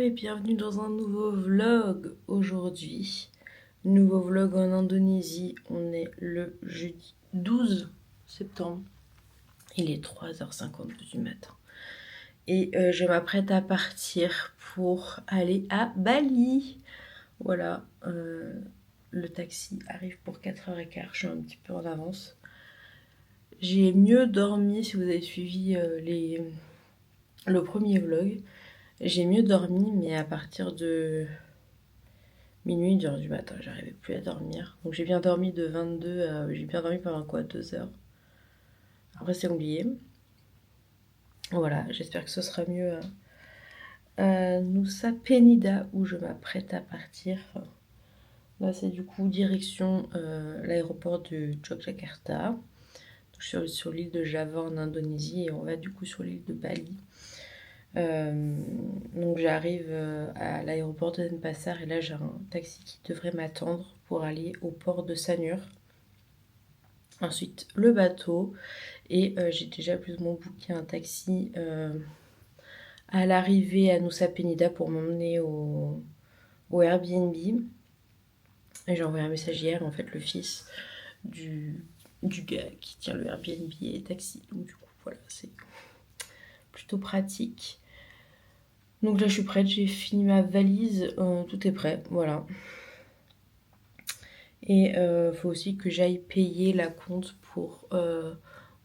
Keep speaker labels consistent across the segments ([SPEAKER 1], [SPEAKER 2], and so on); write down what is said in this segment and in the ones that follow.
[SPEAKER 1] et bienvenue dans un nouveau vlog aujourd'hui. Nouveau vlog en Indonésie, on est le jeudi 12 septembre. Il est 3h52 du matin. Et je m'apprête à partir pour aller à Bali. Voilà, le taxi arrive pour 4h15, je suis un petit peu en avance. J'ai mieux dormi si vous avez suivi le premier vlog. J'ai mieux dormi, mais à partir de minuit, 1h du matin, j'arrivais plus à dormir. Donc j'ai bien dormi de 22 à... J'ai bien dormi pendant quoi, 2 heures. Après c'est oublié. Voilà, j'espère que ce sera mieux à Nusa Penida où je m'apprête à partir. Là c'est du coup direction l'aéroport de Yogyakarta. Donc, sur l'île de Java en Indonésie et on va du coup sur l'île de Bali. Donc j'arrive à l'aéroport de Denpasar et là j'ai un taxi qui devrait m'attendre pour aller au port de Sanur. Ensuite le bateau et j'ai déjà plus ou moins booké un taxi à l'arrivée à Nusa Penida pour m'emmener au Airbnb. Et j'ai envoyé un message hier, en fait le fils du gars qui tient le Airbnb et taxi. Donc du coup voilà, c'est plutôt pratique. Donc là je suis prête, j'ai fini ma valise, tout est prêt, voilà. Et faut aussi que j'aille payer la compte pour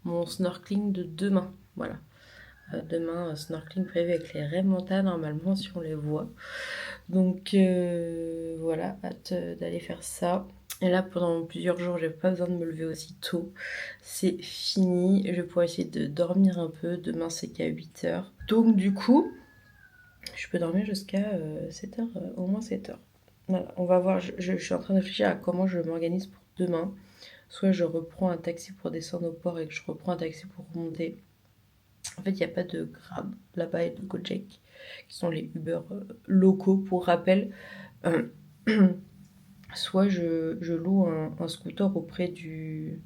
[SPEAKER 1] mon snorkeling de demain, voilà. Demain, snorkeling prévu avec les raies Manta, normalement si on les voit. Donc voilà, hâte d'aller faire ça. Et là pendant plusieurs jours j'ai pas besoin de me lever aussi tôt. C'est fini, je vais pouvoir essayer de dormir un peu. Demain c'est qu'à 8h. Donc du coup, je peux dormir jusqu'à 7h, au moins 7h. Voilà, on va voir, je suis en train de réfléchir à comment je m'organise pour demain. Soit je reprends un taxi pour descendre au port et que je reprends un taxi pour remonter. En fait, il n'y a pas de Grab là-bas et de Gojek, qui sont les Uber locaux pour rappel. Euh, soit je loue un scooter auprès du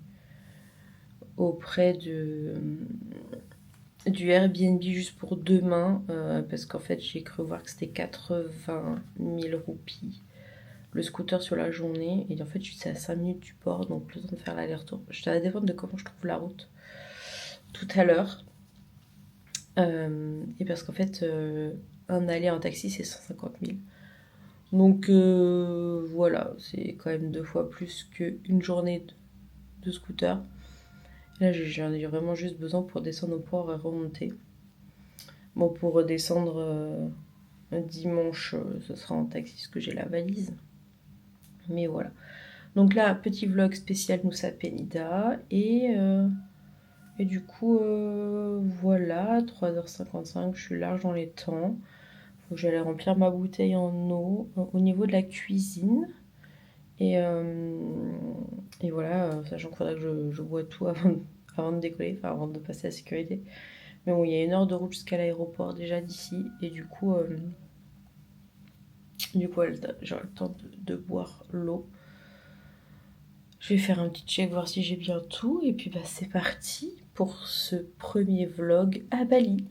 [SPEAKER 1] Airbnb juste pour demain, parce qu'en fait j'ai cru voir que c'était 80 000 roupies le scooter sur la journée, et en fait c'est à 5 minutes du port, donc le temps de faire l'aller-retour. Ça va dépendre de comment je trouve la route tout à l'heure. Et parce qu'en fait un aller en taxi c'est 150 000. Donc voilà, c'est quand même 2 fois plus qu'une journée de scooter. Là j'en ai vraiment juste besoin pour descendre au port et remonter. Bon, pour redescendre dimanche, ce sera en taxi parce que j'ai la valise. Mais voilà. Donc là, petit vlog spécial Nusa Penida. Et du coup, voilà, 3h55, je suis large dans les temps. Faut que j'aille remplir ma bouteille en eau au niveau de la cuisine. Et voilà, sachant qu'il faudrait que je bois tout avant de décoller, enfin avant de passer à la sécurité. Mais bon, il y a 1 heure de route jusqu'à l'aéroport déjà d'ici. Et du coup j'aurai le temps de boire l'eau. Je vais faire un petit check, voir si j'ai bien tout. Et puis bah, c'est parti pour ce premier vlog à Bali.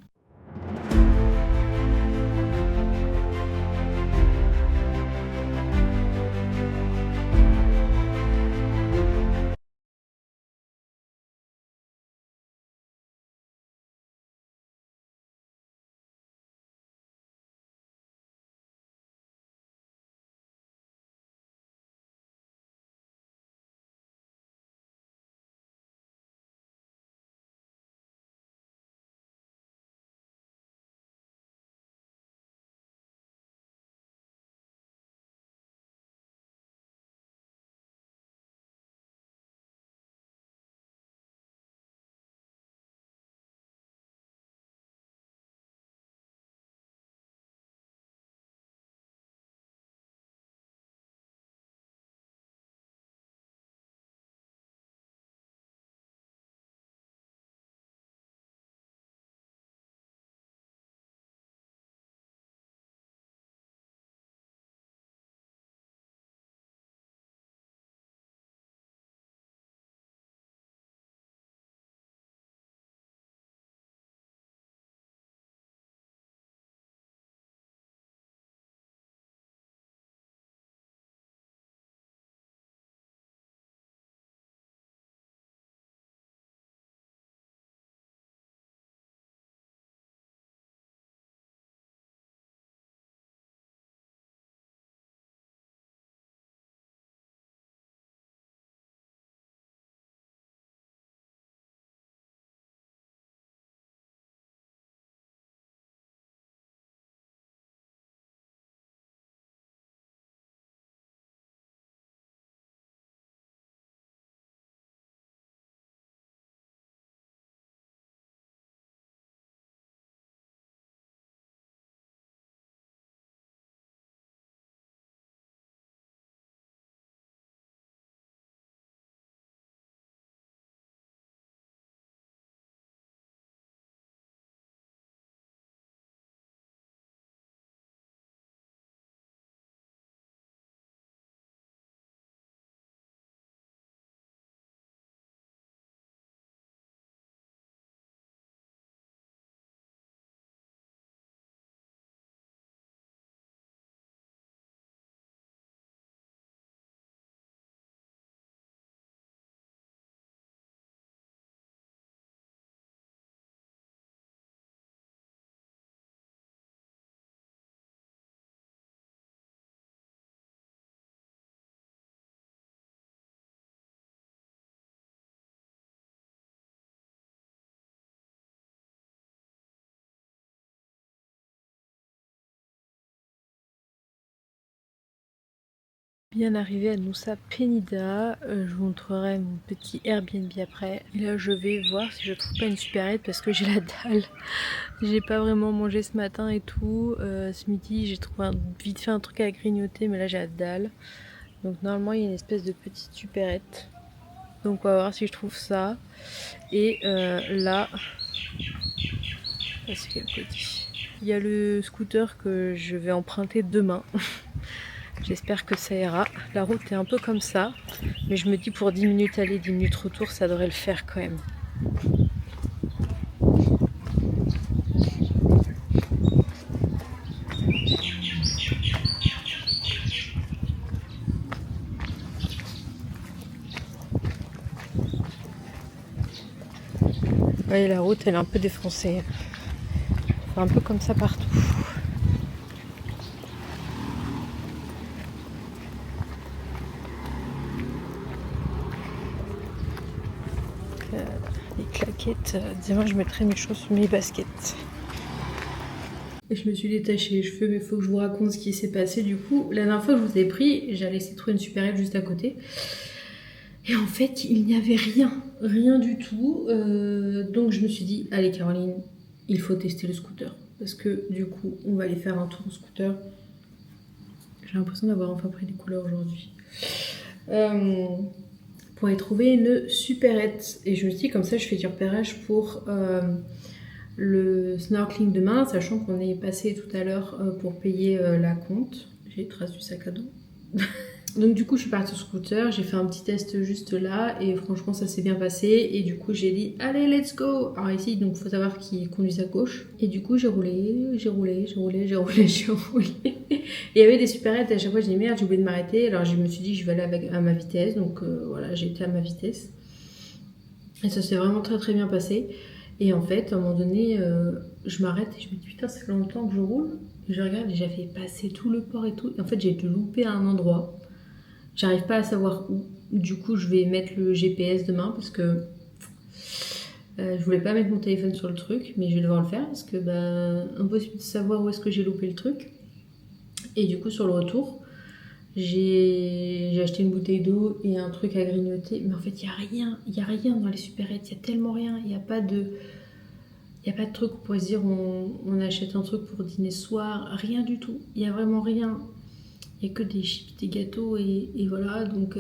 [SPEAKER 1] Bien arrivé à Nusa Penida, je vous montrerai mon petit Airbnb après. Et là je vais voir si je trouve pas une supérette parce que j'ai la dalle. J'ai pas vraiment mangé ce matin et tout. Ce midi j'ai trouvé vite fait un truc à grignoter mais là j'ai la dalle. Donc normalement il y a une espèce de petite supérette. Donc on va voir si je trouve ça. Et là, c'est quel petit. Il y a le scooter que je vais emprunter demain. J'espère que ça ira. La route est un peu comme ça, mais je me dis pour 10 minutes aller, 10 minutes retour, ça devrait le faire quand même. Ouais, la route elle est un peu défoncée. Enfin, un peu comme ça partout. Les claquettes, demain je mettrai mes chaussures, mes baskets. Et je me suis détachée les cheveux, mais il faut que je vous raconte ce qui s'est passé. Du coup, la dernière fois que je vous ai pris, j'allais essayer de trouver une supérette juste à côté. Et en fait, il n'y avait rien du tout. Donc je me suis dit, allez Caroline, il faut tester le scooter. Parce que du coup, on va aller faire un tour au scooter. J'ai l'impression d'avoir enfin pris des couleurs aujourd'hui. Pour y trouver une supérette. Et je me suis dit, comme ça, je fais du repérage pour le snorkeling demain, sachant qu'on est passé tout à l'heure pour payer la compte. J'ai les traces du sac à dos. Donc du coup je suis partie au scooter, j'ai fait un petit test juste là et franchement ça s'est bien passé et du coup j'ai dit allez let's go. Alors ici donc faut savoir qu'il conduit à gauche et du coup j'ai roulé. Il y avait des supérettes et à chaque fois j'ai dit merde j'ai oublié de m'arrêter, alors je me suis dit je vais aller à ma vitesse, donc voilà j'ai été à ma vitesse et ça s'est vraiment très bien passé. Et en fait à un moment donné je m'arrête et je me dis putain ça fait longtemps que je roule et je regarde et j'avais passé tout le port et tout et en fait j'ai été loupée à un endroit. J'arrive pas à savoir où. Du coup, je vais mettre le GPS demain parce que je voulais pas mettre mon téléphone sur le truc, mais je vais devoir le faire parce que impossible de savoir où est-ce que j'ai loupé le truc. Et du coup, sur le retour, j'ai acheté une bouteille d'eau et un truc à grignoter. Mais en fait, il y a rien dans les supérettes. Il y a tellement rien. Il n'y a pas de truc où on pourrait se dire on achète un truc pour dîner ce soir. Rien du tout. Il y a vraiment rien. Il n'y a que des chips, des gâteaux et voilà. Donc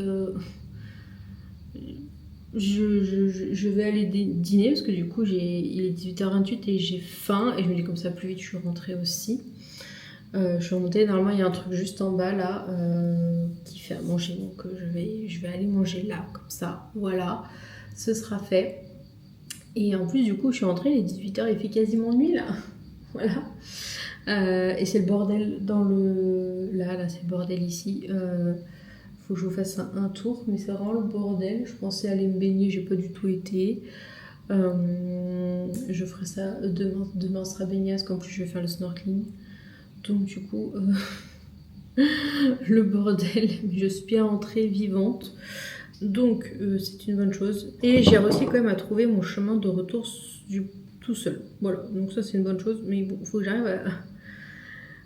[SPEAKER 1] je vais aller dîner parce que du coup il est 18h28 et j'ai faim. Et je me dis comme ça plus vite je suis rentrée aussi. Je suis remontée, normalement il y a un truc juste en bas là qui fait à manger. Donc je vais aller manger là comme ça. Voilà, ce sera fait. Et en plus du coup je suis rentrée, il est 18h, il fait quasiment nuit là. Voilà. Et c'est le bordel dans le... Là c'est le bordel ici. Faut que je vous fasse un tour, mais c'est vraiment le bordel. Je pensais aller me baigner, j'ai pas du tout été. Je ferai ça demain. Demain sera baignade, qu'en plus je vais faire le snorkeling. Donc du coup, le bordel, je suis bien rentrée vivante. Donc c'est une bonne chose. Et j'ai réussi quand même à trouver mon chemin de retour tout seul. Voilà, donc ça c'est une bonne chose. Mais bon, il faut que j'arrive à...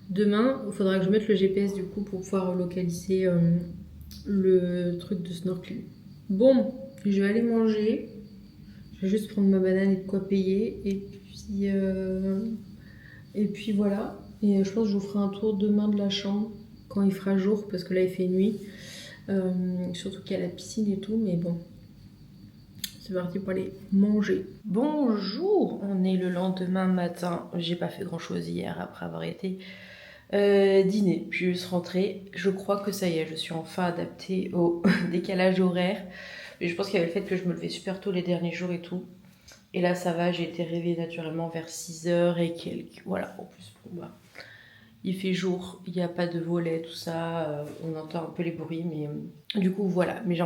[SPEAKER 1] Demain, il faudra que je mette le GPS du coup pour pouvoir localiser le truc de snorkeling. Bon, je vais aller manger. Je vais juste prendre ma banane et de quoi payer. Et puis voilà. Et je pense que je vous ferai un tour demain de la chambre quand il fera jour parce que là il fait nuit. Surtout qu'il y a la piscine et tout. Mais bon, c'est parti pour aller manger. Bonjour, on est le lendemain matin. J'ai pas fait grand chose hier après avoir été dîner. Je suis juste rentrée. Je crois que ça y est, je suis enfin adaptée au décalage horaire. Mais je pense qu'il y avait le fait que je me levais super tôt les derniers jours et tout. Et là, ça va, j'ai été réveillée naturellement vers 6h et quelques. Voilà, en plus, bon, il fait jour, il n'y a pas de volet, tout ça. On entend un peu les bruits, mais du coup, voilà. Mais j'ai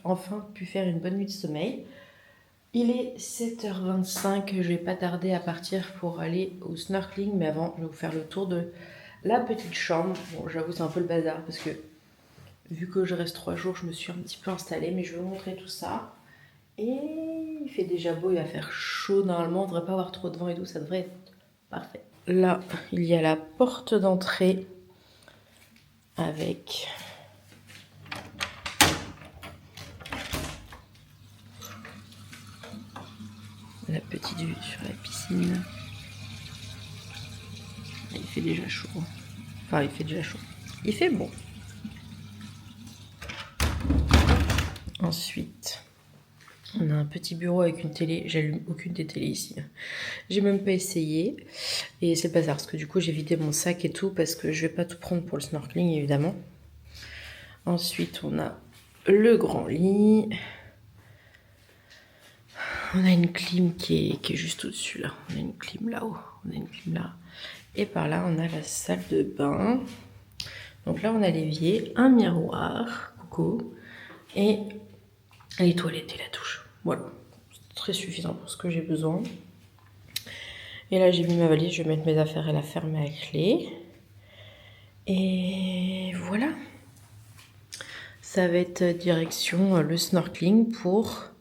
[SPEAKER 1] enfin pu faire une bonne nuit de sommeil. Il est 7h25, je vais pas tarder à partir pour aller au snorkeling. Mais avant, je vais vous faire le tour de la petite chambre. Bon, j'avoue, c'est un peu le bazar parce que vu que je reste 3 jours, je me suis un petit peu installée. Mais je vais vous montrer tout ça. Et il fait déjà beau, il va faire chaud. Normalement, on ne devrait pas avoir trop de vent et tout, ça devrait être parfait. Là, il y a la porte d'entrée avec La petite vue sur la piscine. Il fait déjà chaud. Enfin, il fait déjà chaud. Il fait bon. Ensuite, on a un petit bureau avec une télé. J'allume aucune des télés ici. J'ai même pas essayé. Et c'est pas ça, parce que du coup, j'ai vidé mon sac et tout, parce que je vais pas tout prendre pour le snorkeling, évidemment. Ensuite, on a le grand lit. On a une clim qui est juste au-dessus, là. On a une clim là-haut. On a une clim là. Et par là, on a la salle de bain. Donc là, on a l'évier, un miroir, coucou, et les toilettes et la douche. Voilà, c'est très suffisant pour ce que j'ai besoin. Et là, j'ai mis ma valise, je vais mettre mes affaires et la fermer à clé. Et voilà. Ça va être direction le snorkeling pour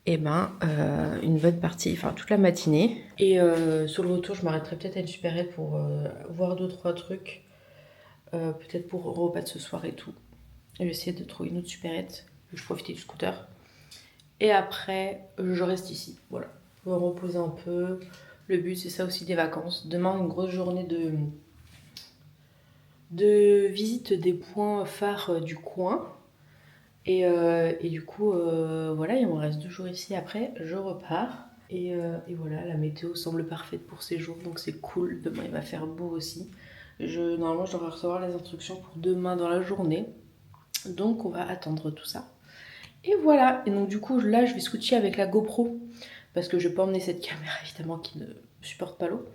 [SPEAKER 1] une bonne partie, enfin toute la matinée. Et sur le retour, je m'arrêterai peut-être à une supérette pour voir 2-3 trucs. Peut-être pour le repas de ce soir et tout. Je vais essayer de trouver une autre supérette. Je profite du scooter. Et après, je reste ici. Voilà. Je vais me reposer un peu. Le but, c'est ça aussi des vacances. Demain, une grosse journée de visite des points phares du coin. Et du coup, voilà, il me reste 2 jours ici. Après, je repars. Et voilà, la météo semble parfaite pour ces jours. Donc c'est cool. Demain, il va faire beau aussi. Normalement, je devrais recevoir les instructions pour demain dans la journée. Donc, on va attendre tout ça. Et voilà. Et donc, du coup, là, je vais switcher avec la GoPro. Parce que je vais pas emmener cette caméra, évidemment, qui ne supporte pas l'eau.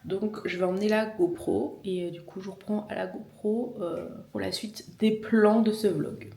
[SPEAKER 1] Donc, je vais emmener la GoPro. Et du coup, je reprends à la GoPro pour la suite des plans de ce vlog.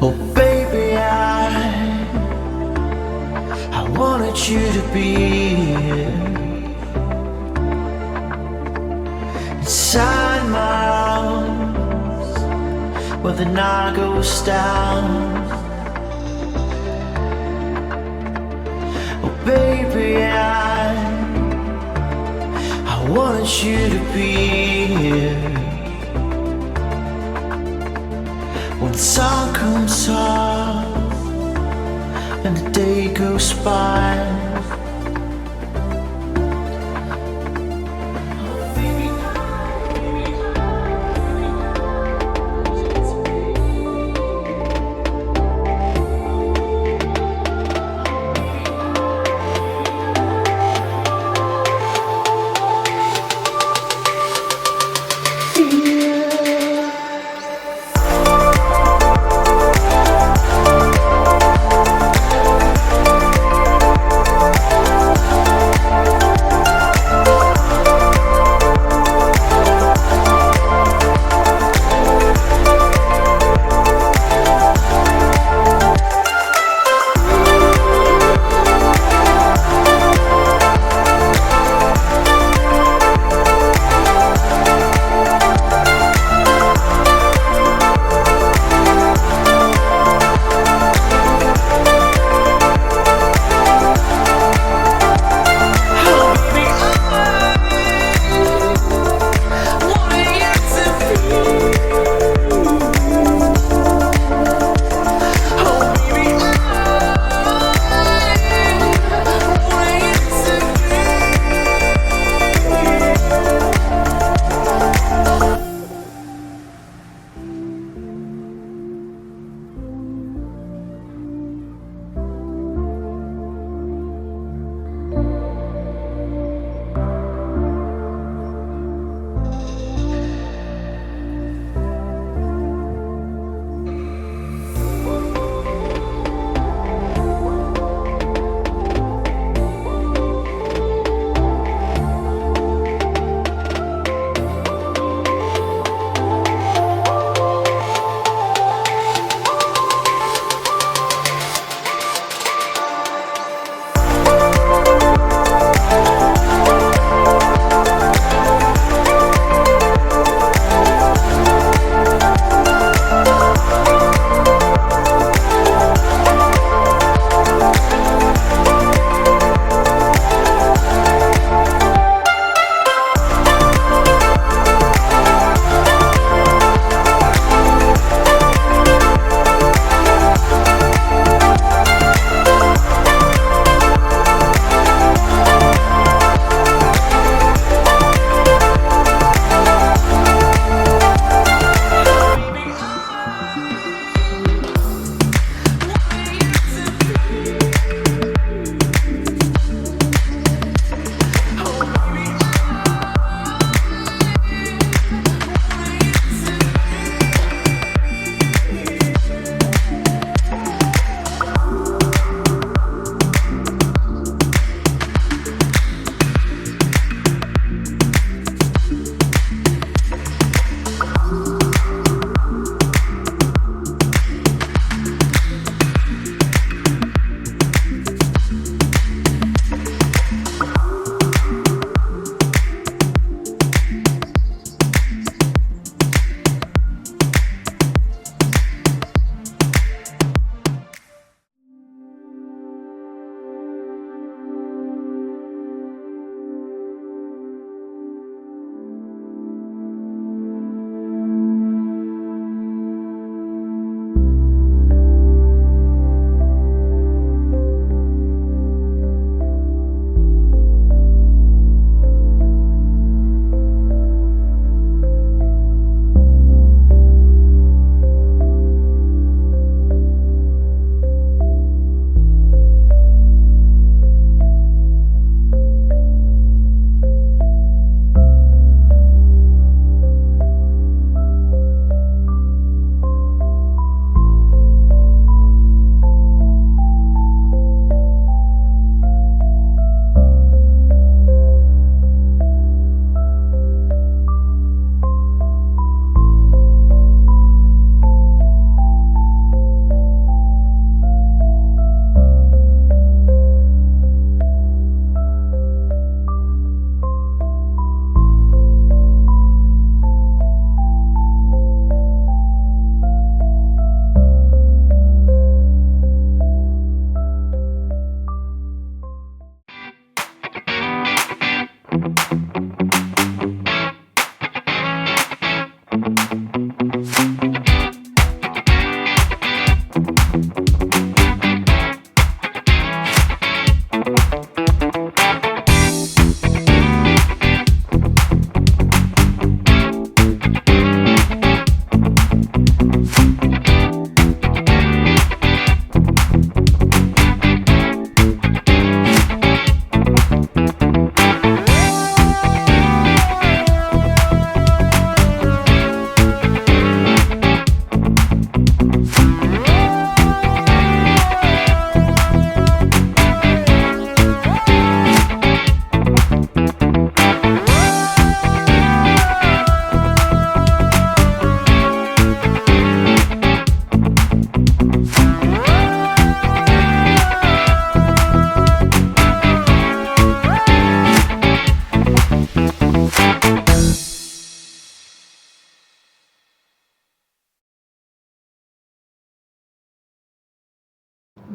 [SPEAKER 2] Oh baby, I wanted you to be here inside my arms where the night goes down. Oh baby, I wanted you to be here when the sun comes up and the day goes by.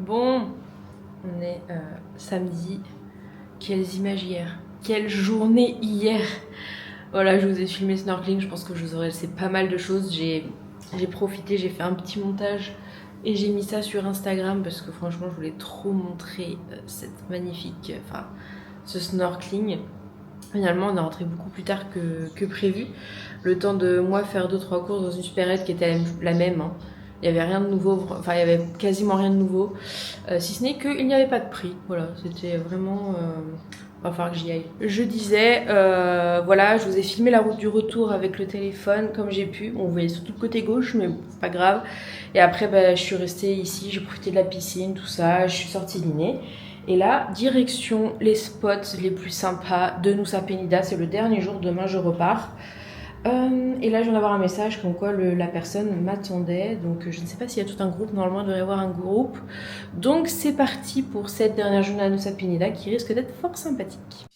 [SPEAKER 1] Bon, on est samedi. Quelles images hier. Quelle journée hier. Voilà, je vous ai filmé snorkeling. Je pense que je vous aurais laissé pas mal de choses. J'ai profité, j'ai fait un petit montage. Et j'ai mis ça sur Instagram parce que franchement, je voulais trop montrer cette magnifique... Enfin, ce snorkeling. Finalement, on est rentré beaucoup plus tard que prévu. Le temps de moi faire 2-3 courses dans une supérette qui était la même. Hein. Il n'y avait rien de nouveau, enfin il n'y avait quasiment rien de nouveau. Si ce n'est qu'il n'y avait pas de prix. Voilà, c'était vraiment... va falloir que j'y aille. Je disais, voilà, je vous ai filmé la route du retour avec le téléphone comme j'ai pu. Bon, vous voyez surtout le côté gauche, mais bon, c'est pas grave. Et après, bah, je suis restée ici, j'ai profité de la piscine, tout ça. Je suis sortie dîner. Et là, direction les spots les plus sympas de Nusa Penida. C'est le dernier jour, demain je repars. Et là, je viens d'avoir un message comme quoi la personne m'attendait. Donc, je ne sais pas s'il y a tout un groupe. Normalement, il devrait y avoir un groupe. Donc, c'est parti pour cette dernière journée à Nusa Penida qui risque d'être fort sympathique.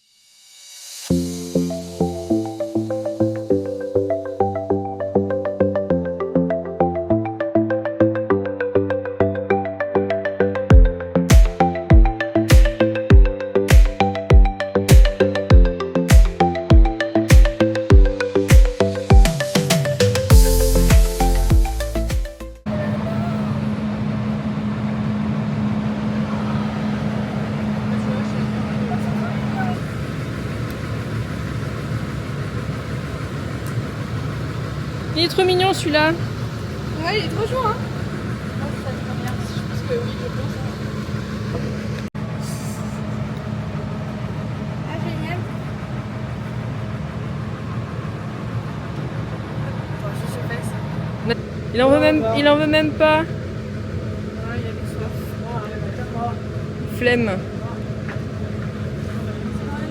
[SPEAKER 1] Il est trop mignon celui-là.
[SPEAKER 3] Ouais, il est trop chaud, hein. Moi, ça te convient. Je pense que oui, je pense. Ah, génial. Attends, je sais pas ça.
[SPEAKER 1] Il en veut même pas.
[SPEAKER 3] Ah, il avait soif.
[SPEAKER 1] Flemme.
[SPEAKER 3] Ah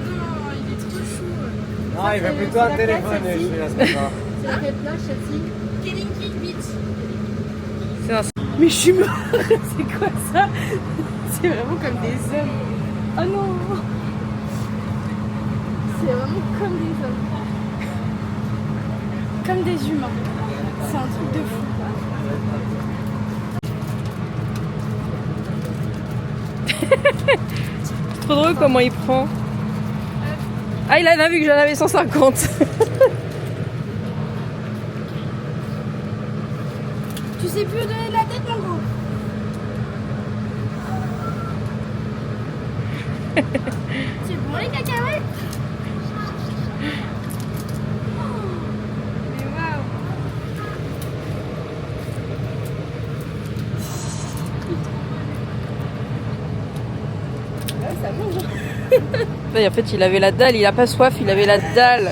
[SPEAKER 3] non, il est trop chaud.
[SPEAKER 4] Non, il va plutôt un téléphone, celui-là, c'est pas.
[SPEAKER 3] C'est la tête là, celle-ci. Killing Beach.
[SPEAKER 1] C'est un...
[SPEAKER 3] Mais je suis morte. C'est quoi ça? C'est vraiment comme des hommes. Oh non. C'est vraiment comme des hommes. Comme des humains. C'est un truc de fou.
[SPEAKER 1] Trop drôle comment il prend. Ah, il en a vu que j'en avais 150.
[SPEAKER 3] Tu sais plus où donner de la tête, mon gros. C'est bon les cacahuètes. Mais waouh. Ouais, ça mange.
[SPEAKER 1] En fait, il avait la dalle, il a pas soif, il avait la dalle.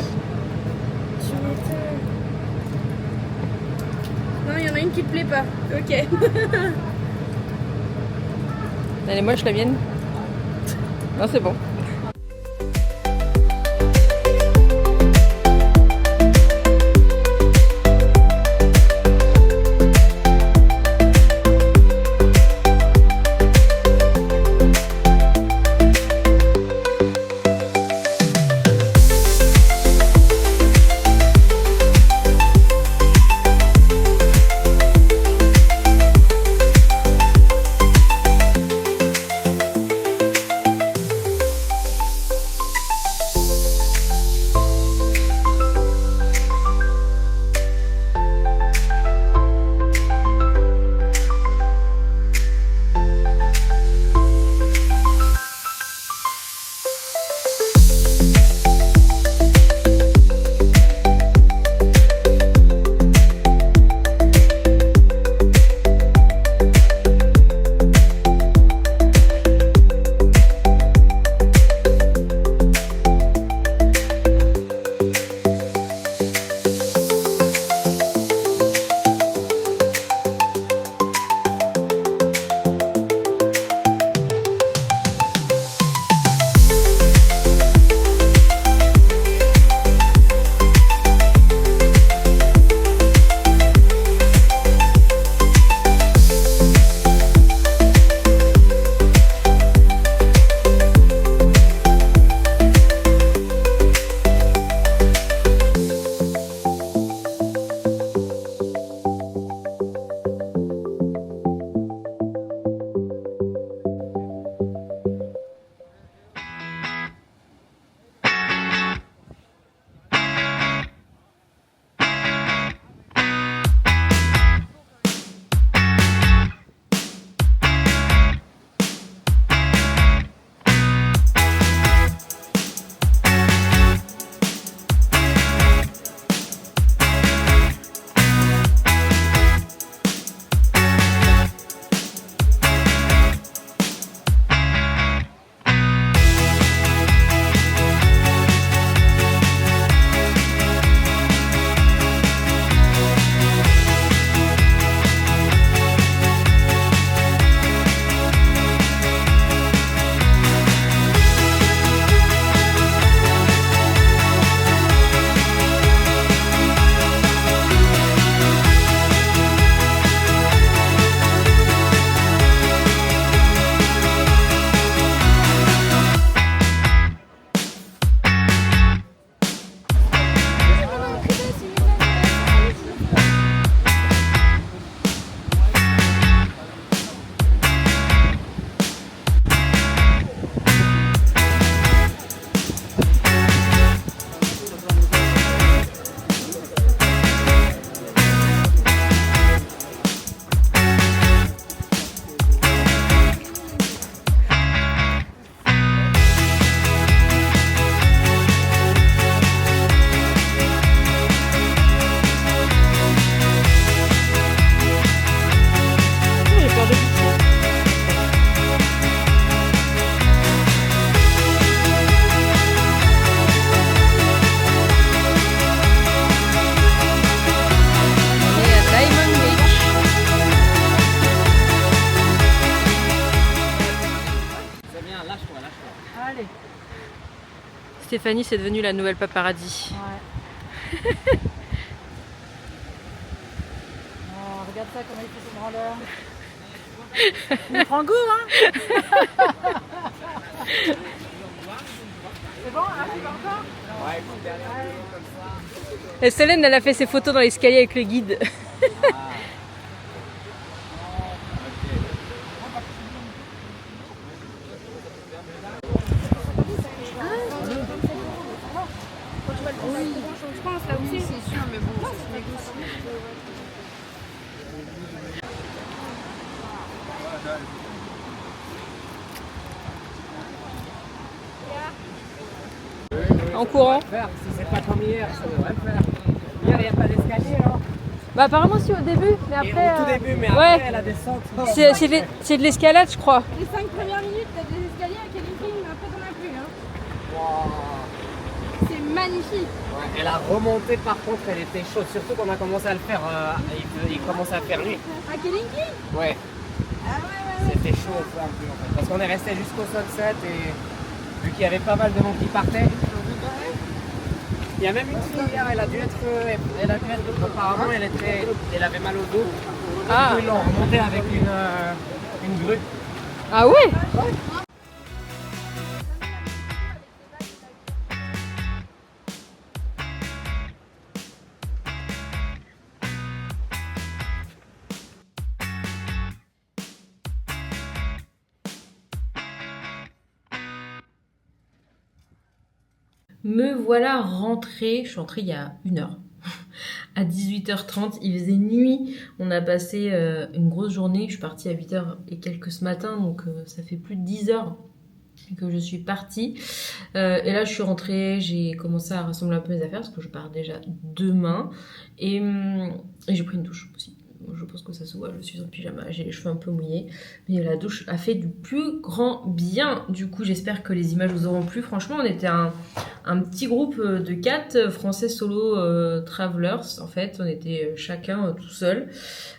[SPEAKER 3] Tu m'étonnes. Non, il y en a une qui te plaît pas. Ok.
[SPEAKER 1] Elle est moche la mienne. Non, c'est bon. Stéphanie, c'est devenu la nouvelle paparazzi.
[SPEAKER 3] Ouais. Oh, regarde ça, comment il fait son grandeur. Il prend goût, hein. C'est bon, hein, tu vas encore?
[SPEAKER 4] Ouais, écoute, derrière, comme ça.
[SPEAKER 1] Et Solène, elle a fait ses photos dans l'escalier avec le guide.
[SPEAKER 3] Je pense là aussi, c'est sûr, mais bon, ça se négocie.
[SPEAKER 1] En courant.
[SPEAKER 4] Si c'est pas comme hier, ça devrait le faire. Hier, il n'y a pas d'escalier, alors.
[SPEAKER 1] Bah apparemment si au début, mais
[SPEAKER 4] Et
[SPEAKER 1] après...
[SPEAKER 4] au tout début, mais
[SPEAKER 1] ouais.
[SPEAKER 4] après, la descente.
[SPEAKER 1] C'est de l'escalade, je crois.
[SPEAKER 3] Les 5 premières minutes, t'as des escaliers à Kennington, mais après t'en as plus. Hein.
[SPEAKER 4] Wow.
[SPEAKER 3] C'est magnifique.
[SPEAKER 4] Ouais, et la remontée, par contre, elle était chaude. Surtout qu'on a commencé à le faire. Il commençait à faire nuit.
[SPEAKER 3] À Kennington?
[SPEAKER 4] Ouais,
[SPEAKER 3] Ah ouais.
[SPEAKER 4] c'était chaud au fur et à mesure, en fait. Parce qu'on est resté jusqu'au sunset et vu qu'il y avait pas mal de monde qui partait. Il y a même une fille hier, elle a dû être apparemment elle avait mal au dos.
[SPEAKER 1] Ah.
[SPEAKER 4] Du coup, ils l'ont remontée avec une grue.
[SPEAKER 1] Ah ouais. Me voilà rentrée, je suis rentrée il y a 1 heure, à 18h30, il faisait nuit, on a passé une grosse journée, je suis partie à 8h et quelques ce matin, donc ça fait plus de 10 heures que je suis partie. Et là je suis rentrée, j'ai commencé à rassembler un peu mes affaires, parce que je pars déjà demain, et j'ai pris une douche aussi. Je pense que ça se voit, je suis en pyjama, j'ai les cheveux un peu mouillés, mais la douche a fait du plus grand bien. Du coup, j'espère que les images vous auront plu. Franchement, on était un petit groupe de 4 Français solo travelers. En fait, on était chacun tout seul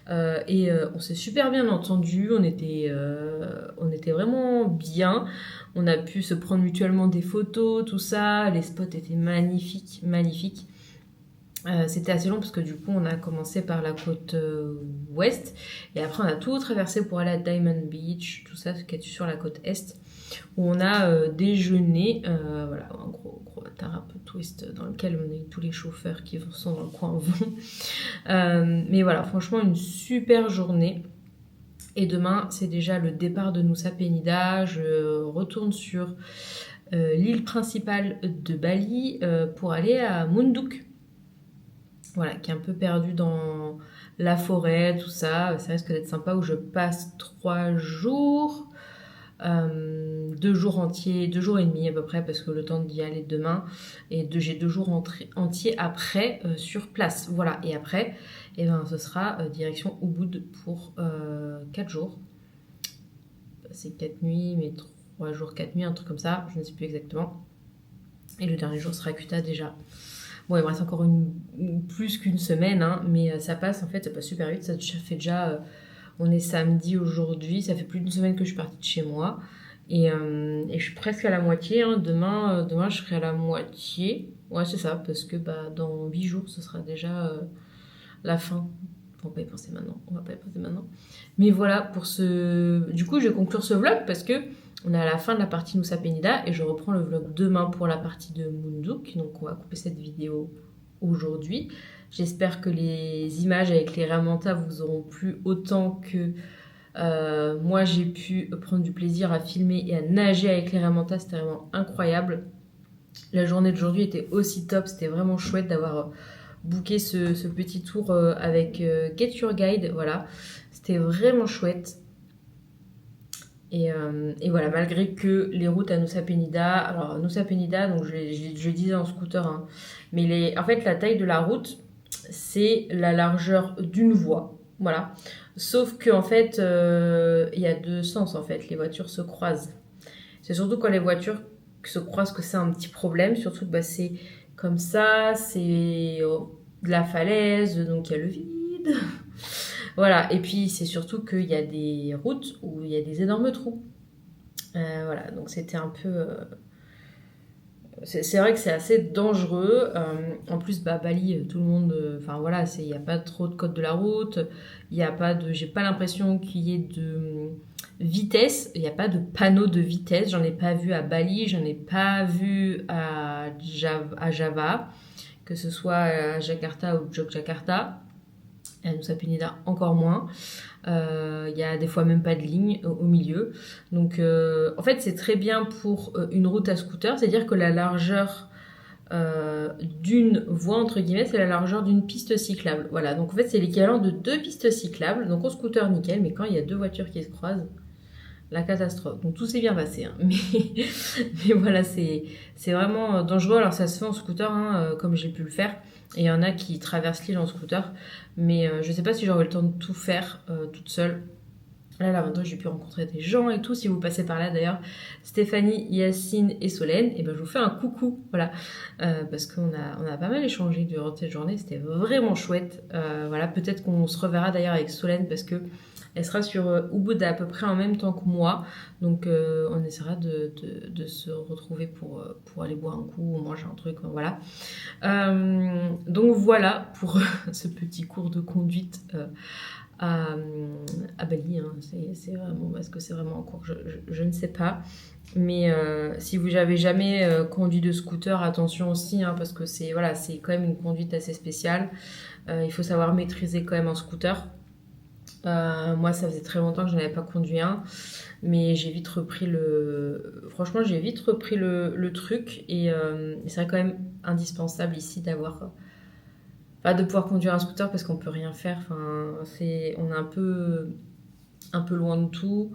[SPEAKER 1] et on s'est super bien entendus. On était vraiment bien. On a pu se prendre mutuellement des photos, tout ça. Les spots étaient magnifiques, magnifiques. C'était assez long parce que du coup on a commencé par la côte ouest et après on a tout traversé pour aller à Diamond Beach, tout ça qui est sur la côte est où on a déjeuné, voilà, un gros tar un peu twist dans lequel on a eu tous les chauffeurs qui sont dans le coin vont. Mais voilà, franchement une super journée. Et demain c'est déjà le départ de Nusa Penida, je retourne sur l'île principale de Bali pour aller à Munduk. Voilà, qui est un peu perdu dans la forêt, tout ça. Ça risque d'être sympa où je passe 3 jours, 2 jours entiers, 2 jours et demi à peu près, parce que le temps d'y aller demain. Et j'ai 2 jours entiers après sur place. Voilà, et après, eh ben, ce sera direction Ubud pour 4 jours. C'est 4 nuits, mais 3 jours, 4 nuits, un truc comme ça, je ne sais plus exactement. Et le dernier jour sera Kuta déjà. Bon, il me reste encore plus qu'une semaine, hein, mais ça passe, en fait, ça passe super vite. Ça fait déjà, on est samedi aujourd'hui, ça fait plus d'1 semaine que je suis partie de chez moi. Et je suis presque à la moitié, hein. Demain, je serai à la moitié. Ouais, c'est ça, parce que dans 8 jours, ce sera déjà la fin. On va pas y penser maintenant. Mais voilà, du coup, je vais conclure ce vlog parce que on est à la fin de la partie Nusa Penida et je reprends le vlog demain pour la partie de Munduk. Donc on va couper cette vidéo aujourd'hui. J'espère que les images avec les ramantas vous auront plu autant que moi j'ai pu prendre du plaisir à filmer et à nager avec les ramantas. C'était vraiment incroyable. La journée d'aujourd'hui était aussi top, c'était vraiment chouette d'avoir booké ce petit tour avec Get Your Guide. Voilà, c'était vraiment chouette. Et voilà, malgré que les routes à Nusa Penida, alors Nusa Penida, donc je disais en scooter, hein, mais en fait la taille de la route, c'est la largeur d'une voie, voilà. Sauf que en fait, il y a 2 sens en fait, les voitures se croisent. C'est surtout quand les voitures se croisent que c'est un petit problème, surtout que c'est comme ça, c'est de la falaise, donc il y a le vide. Voilà, et puis c'est surtout qu'il y a des routes où il y a des énormes trous. Voilà, donc c'était un peu c'est vrai que c'est assez dangereux. En plus, Bali, tout le monde. Enfin voilà, il n'y a pas trop de code de la route. Il y a pas de. J'ai pas l'impression qu'il y ait de vitesse. Il n'y a pas de panneau de vitesse. J'en ai pas vu à Bali. J'en ai pas vu à Java, que ce soit à Jakarta ou Yogyakarta. À Nusa Penida encore moins. Il y a des fois même pas de ligne au milieu. Donc en fait c'est très bien pour une route à scooter, c'est-à-dire que la largeur d'une voie entre guillemets c'est la largeur d'une piste cyclable. Voilà, donc en fait c'est l'équivalent de 2 pistes cyclables. Donc en scooter nickel, mais quand il y a 2 voitures qui se croisent, la catastrophe. Donc tout s'est bien passé, hein. Mais voilà, c'est vraiment dangereux. Alors ça se fait en scooter, hein, comme j'ai pu le faire. Et il y en a qui traversent l'île en scooter. Mais je sais pas si j'aurai le temps de tout faire toute seule. Là, l'avantage, j'ai pu rencontrer des gens et tout. Si vous passez par là, d'ailleurs, Stéphanie, Yacine et Solène, et ben, je vous fais un coucou. Voilà. Parce qu'on a pas mal échangé durant cette journée. C'était vraiment chouette. Voilà, peut-être qu'on se reverra d'ailleurs avec Solène parce que elle sera sur Ubud à peu près en même temps que moi. Donc, on essaiera de se retrouver pour aller boire un coup ou manger un truc. Voilà. Donc, voilà pour ce petit cours de conduite à Bali. Hein. C'est vraiment... Est-ce que c'est vraiment un cours? Je ne sais pas. Mais si vous n'avez jamais conduit de scooter, attention aussi, hein, parce que c'est quand même une conduite assez spéciale. Il faut savoir maîtriser quand même un scooter. Moi, ça faisait très longtemps que je n'avais pas conduit un, mais j'ai vite repris le truc et c'est quand même indispensable ici de pouvoir conduire un scooter parce qu'on peut rien faire. Enfin, on est un peu loin de tout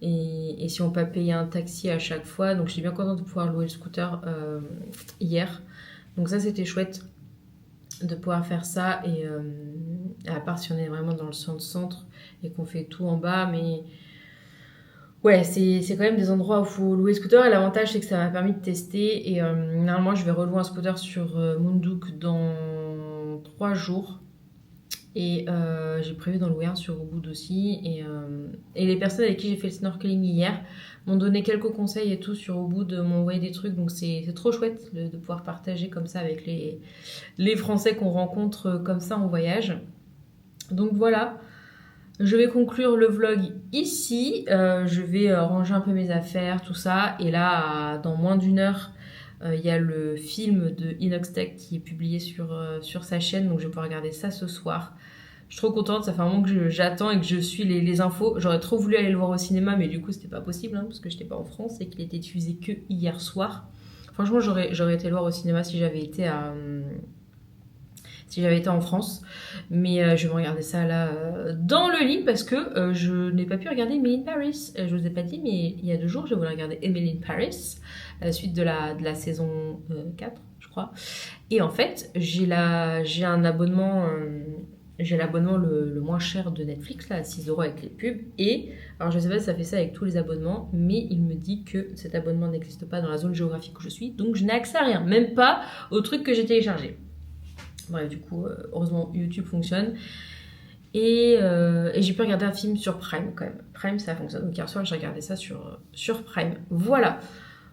[SPEAKER 1] et si on peut payer un taxi à chaque fois, donc je suis bien contente de pouvoir louer le scooter hier. Donc ça, c'était chouette de pouvoir faire ça et à part si on est vraiment dans le centre et qu'on fait tout en bas, mais ouais, c'est quand même des endroits où il faut louer le scooter et l'avantage c'est que ça m'a permis de tester et normalement je vais relouer un scooter sur Munduk dans 3 jours et j'ai prévu d'en louer un sur Ubud aussi et les personnes avec qui j'ai fait le snorkeling hier m'ont donné quelques conseils et tout sur Ubud, m'ont envoyé des trucs, donc c'est trop chouette de pouvoir partager comme ça avec les Français qu'on rencontre comme ça en voyage. Donc voilà, je vais conclure le vlog ici, je vais ranger un peu mes affaires, tout ça, et là, dans moins d'1 heure, il y a le film de Inoxtech qui est publié sur sa chaîne, donc je vais pouvoir regarder ça ce soir. Je suis trop contente, ça fait un moment que j'attends et que je suis les infos. J'aurais trop voulu aller le voir au cinéma, mais du coup c'était pas possible, hein, parce que j'étais pas en France et qu'il était diffusé que hier soir. Franchement, j'aurais été le voir au cinéma si j'avais été en France. Mais je vais regarder ça là dans le lit parce que je n'ai pas pu regarder Emily in Paris. Je vous ai pas dit, mais il y a 2 jours, je voulais regarder Emily in Paris, la suite de la saison 4, je crois. Et en fait, j'ai un abonnement... j'ai l'abonnement le moins cher de Netflix, là, à 6 € avec les pubs. Et, alors je sais pas si ça fait ça avec tous les abonnements, mais il me dit que cet abonnement n'existe pas dans la zone géographique où je suis. Donc je n'ai accès à rien, même pas au truc que j'ai téléchargé. Bref, du coup, heureusement, YouTube fonctionne. Et j'ai pu regarder un film sur Prime, quand même. Prime, ça fonctionne. Donc hier soir, j'ai regardé ça sur Prime. Voilà.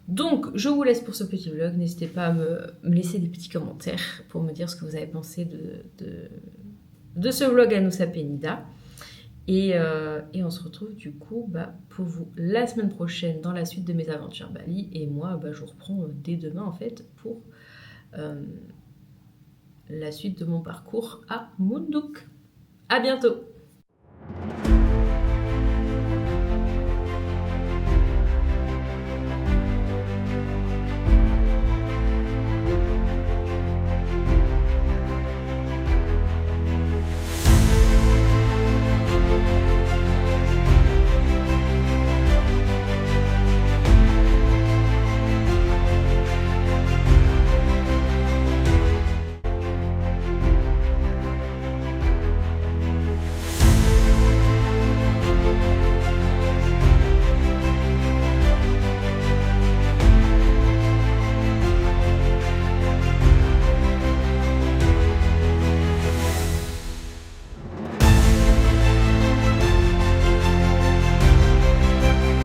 [SPEAKER 1] Donc, je vous laisse pour ce petit vlog. N'hésitez pas à me laisser des petits commentaires pour me dire ce que vous avez pensé de ce vlog à Nusa Penida. Et on se retrouve du coup pour vous la semaine prochaine dans la suite de mes aventures Bali. Et moi, je vous reprends dès demain en fait pour la suite de mon parcours à Munduk. À bientôt!